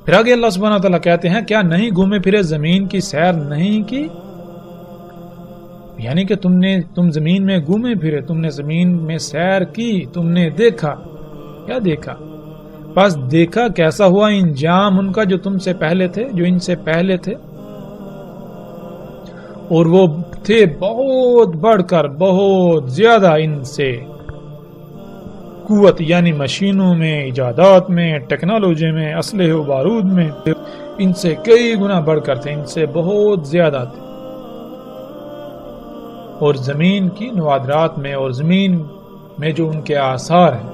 پھر آگے اللہ سبحانہ وتعالی کہتے ہیں کیا نہیں گھومے پھرے زمین کی سیر نہیں کی، یعنی کہ تم زمین میں گھومے پھرے، تم نے زمین میں سیر کی، تم نے دیکھا، کیا دیکھا؟ بس دیکھا کیسا ہوا انجام ان کا جو تم سے پہلے تھے، جو ان سے پہلے تھے، اور وہ تھے بہت بڑھ کر، بہت زیادہ ان سے قوت، یعنی مشینوں میں، ایجادات میں، ٹیکنالوجی میں، اسلحے و بارود میں، ان سے کئی گنا بڑھ کر تھے، ان سے بہت زیادہ تھے، اور زمین کی نوادرات میں، اور زمین میں جو ان کے آثار ہیں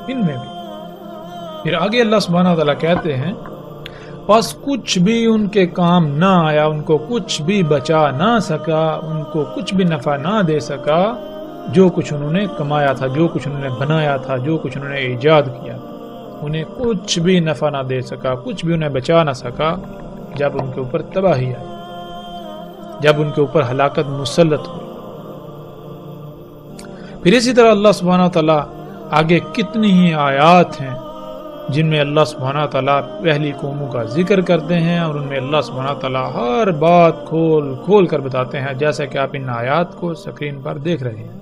ان میں بھی۔ پھر آگے اللہ سبحانہ وتعالی کہتے ہیں بس کچھ بھی ان کے کام نہ آیا، ان کو کچھ بھی بچا نہ سکا، ان کو کچھ بھی نفع نہ دے سکا جو کچھ انہوں نے کمایا تھا، جو کچھ انہوں نے بنایا تھا، جو کچھ انہوں نے ایجاد کیا، انہیں کچھ بھی نفع نہ دے سکا، کچھ بھی انہیں بچا نہ سکا جب ان کے اوپر تباہی آئی، جب ان کے اوپر ہلاکت مسلط ہوئی۔ پھر اسی طرح اللہ سبحانہ وتعالی آگے کتنی ہی آیات ہیں جن میں اللہ سبحانہ تعالیٰ پہلی قوموں کا ذکر کرتے ہیں، اور ان میں اللہ سبحانہ تعالیٰ ہر بات کھول کھول کر بتاتے ہیں، جیسا کہ آپ ان آیات کو سکرین پر دیکھ رہے ہیں۔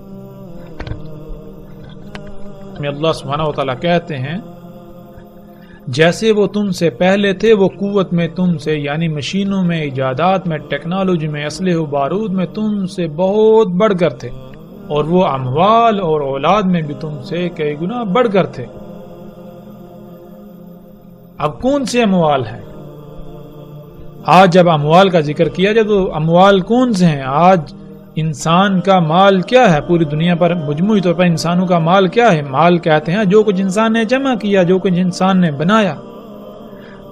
میں اللہ سبحانہ تعالیٰ کہتے ہیں جیسے وہ تم سے پہلے تھے، وہ قوت میں تم سے، یعنی مشینوں میں، ایجادات میں، ٹیکنالوجی میں، اسلحے و بارود میں تم سے بہت بڑھ کر تھے، اور وہ اموال اور اولاد میں بھی تم سے کئی گنا بڑھ کر تھے۔ اب کون سے اموال ہیں؟ آج جب اموال کا ذکر کیا جائے تو اموال کون سے ہیں؟ آج انسان کا مال کیا ہے؟ پوری دنیا پر مجموعی طور پر انسانوں کا مال کیا ہے؟ مال کہتے ہیں جو کچھ انسان نے جمع کیا، جو کچھ انسان نے بنایا۔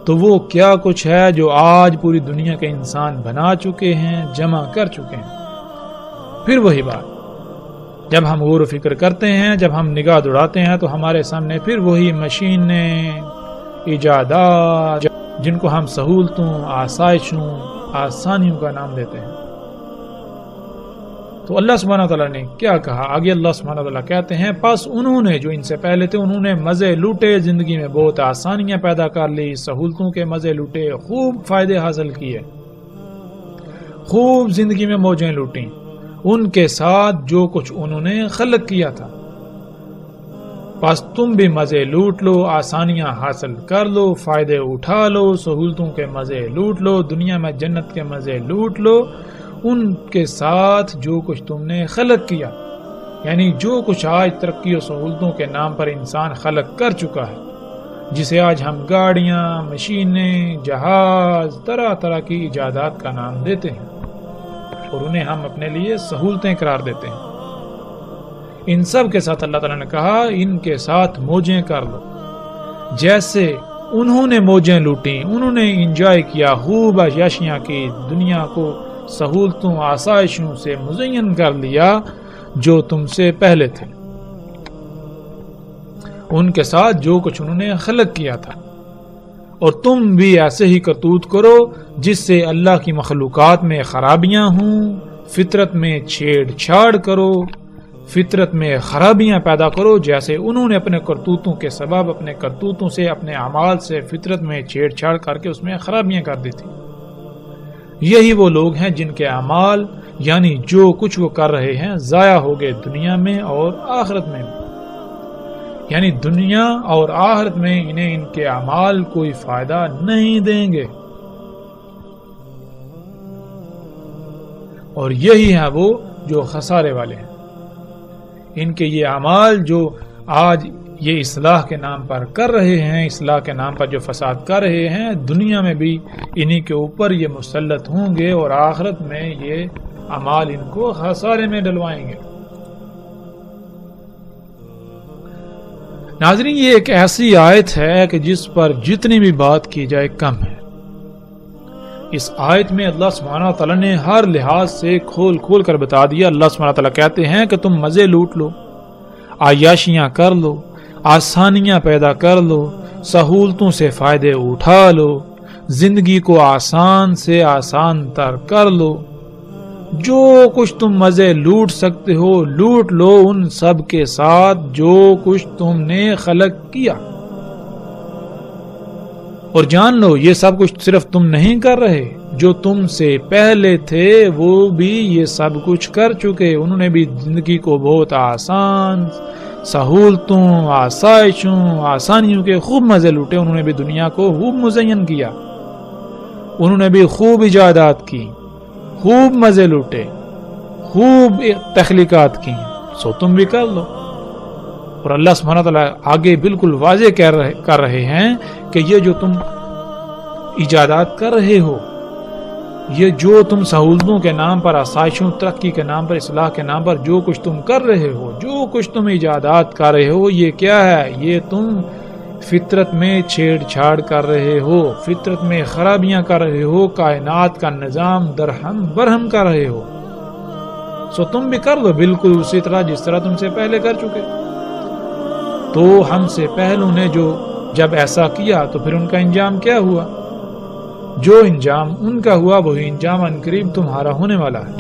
تو وہ کیا کچھ ہے جو آج پوری دنیا کے انسان بنا چکے ہیں، جمع کر چکے ہیں۔ پھر وہی بات، جب ہم غور و فکر کرتے ہیں، جب ہم نگاہ دوڑاتے ہیں تو ہمارے سامنے پھر وہی مشینیں، ایجادات جن کو ہم سہولتوں، آسائشوں، آسانیوں کا نام دیتے ہیں۔ تو اللہ سبحانہ تعالیٰ نے کیا کہا؟ آگے اللہ سبحانہ تعالیٰ کہتے ہیں پس انہوں نے، جو ان سے پہلے تھے، انہوں نے مزے لوٹے، زندگی میں بہت آسانیاں پیدا کر لی، سہولتوں کے مزے لوٹے، خوب فائدے حاصل کیے، خوب زندگی میں موجیں لوٹیں، ان کے ساتھ جو کچھ انہوں نے خلق کیا تھا۔ پس تم بھی مزے لوٹ لو، آسانیاں حاصل کر لو، فائدے اٹھا لو، سہولتوں کے مزے لوٹ لو، دنیا میں جنت کے مزے لوٹ لو، ان کے ساتھ جو کچھ تم نے خلق کیا، یعنی جو کچھ آج ترقی و سہولتوں کے نام پر انسان خلق کر چکا ہے، جسے آج ہم گاڑیاں، مشینیں، جہاز، طرح طرح کی ایجادات کا نام دیتے ہیں، اور انہیں ہم اپنے لیے سہولتیں قرار دیتے ہیں۔ ان سب کے ساتھ اللہ تعالیٰ نے کہا ان کے ساتھ موجیں کر لو، جیسے انہوں نے موجیں لوٹیں، انہوں نے انجوائے کیا، خوب عیاشیاں کی، دنیا کو سہولتوں، آسائشوں سے مزین کر لیا جو تم سے پہلے تھے، ان کے ساتھ جو کچھ انہوں نے خلق کیا تھا، اور تم بھی ایسے ہی کرتوت کرو جس سے اللہ کی مخلوقات میں خرابیاں ہوں، فطرت میں چھیڑ چھاڑ کرو، فطرت میں خرابیاں پیدا کرو، جیسے انہوں نے اپنے کرتوتوں کے سبب، اپنے کرتوتوں سے، اپنے اعمال سے فطرت میں چھیڑ چھاڑ کر کے اس میں خرابیاں کر دی تھی۔ یہی وہ لوگ ہیں جن کے اعمال، یعنی جو کچھ وہ کر رہے ہیں، ضائع ہو گئے دنیا میں اور آخرت میں بھی، یعنی دنیا اور آخرت میں انہیں ان کے اعمال کوئی فائدہ نہیں دیں گے، اور یہی ہیں وہ جو خسارے والے ہیں۔ ان کے یہ اعمال جو آج یہ اصلاح کے نام پر کر رہے ہیں، اصلاح کے نام پر جو فساد کر رہے ہیں، دنیا میں بھی انہی کے اوپر یہ مسلط ہوں گے، اور آخرت میں یہ اعمال ان کو خسارے میں ڈلوائیں گے۔ ناظرین، یہ ایک ایسی آیت ہے کہ جس پر جتنی بھی بات کی جائے کم ہے۔ اس آیت میں اللہ سبحانہ تعالیٰ نے ہر لحاظ سے کھول کھول کر بتا دیا۔ اللہ سبحانہ تعالیٰ کہتے ہیں کہ تم مزے لوٹ لو، عیاشیاں کر لو، آسانیاں پیدا کر لو، سہولتوں سے فائدے اٹھا لو، زندگی کو آسان سے آسان تر کر لو، جو کچھ تم مزے لوٹ سکتے ہو لوٹ لو، ان سب کے ساتھ جو کچھ تم نے خلق کیا، اور جان لو یہ سب کچھ صرف تم نہیں کر رہے، جو تم سے پہلے تھے وہ بھی یہ سب کچھ کر چکے، انہوں نے بھی زندگی کو بہت آسان، سہولتوں، آسائشوں، آسانیوں کے خوب مزے لوٹے، انہوں نے بھی دنیا کو خوب مزین کیا، انہوں نے بھی خوب ایجادات کی، خوب مزے لوٹے، خوب تخلیقات کی، سو تم بھی کر لو۔ اور اللہ سبحانہ تعالیٰ آگے بالکل واضح کر رہے ہیں کہ یہ جو تم ایجادات کر رہے ہو، یہ جو تم سہولتوں کے نام پر، آسائشوں، ترقی کے نام پر، اصلاح کے نام پر جو کچھ تم کر رہے ہو، جو کچھ تم ایجادات کر رہے ہو، یہ کیا ہے؟ یہ تم فطرت میں چھیڑ چھاڑ کر رہے ہو، فطرت میں خرابیاں کر رہے ہو، کائنات کا نظام درہم برہم کر رہے ہو، سو تم بھی کر لو بالکل اسی طرح جس طرح تم سے پہلے کر چکے۔ تو ہم سے پہلوں نے جب ایسا کیا تو پھر ان کا انجام کیا ہوا؟ جو انجام ان کا ہوا وہی انجام عنقریب تمہارا ہونے والا ہے۔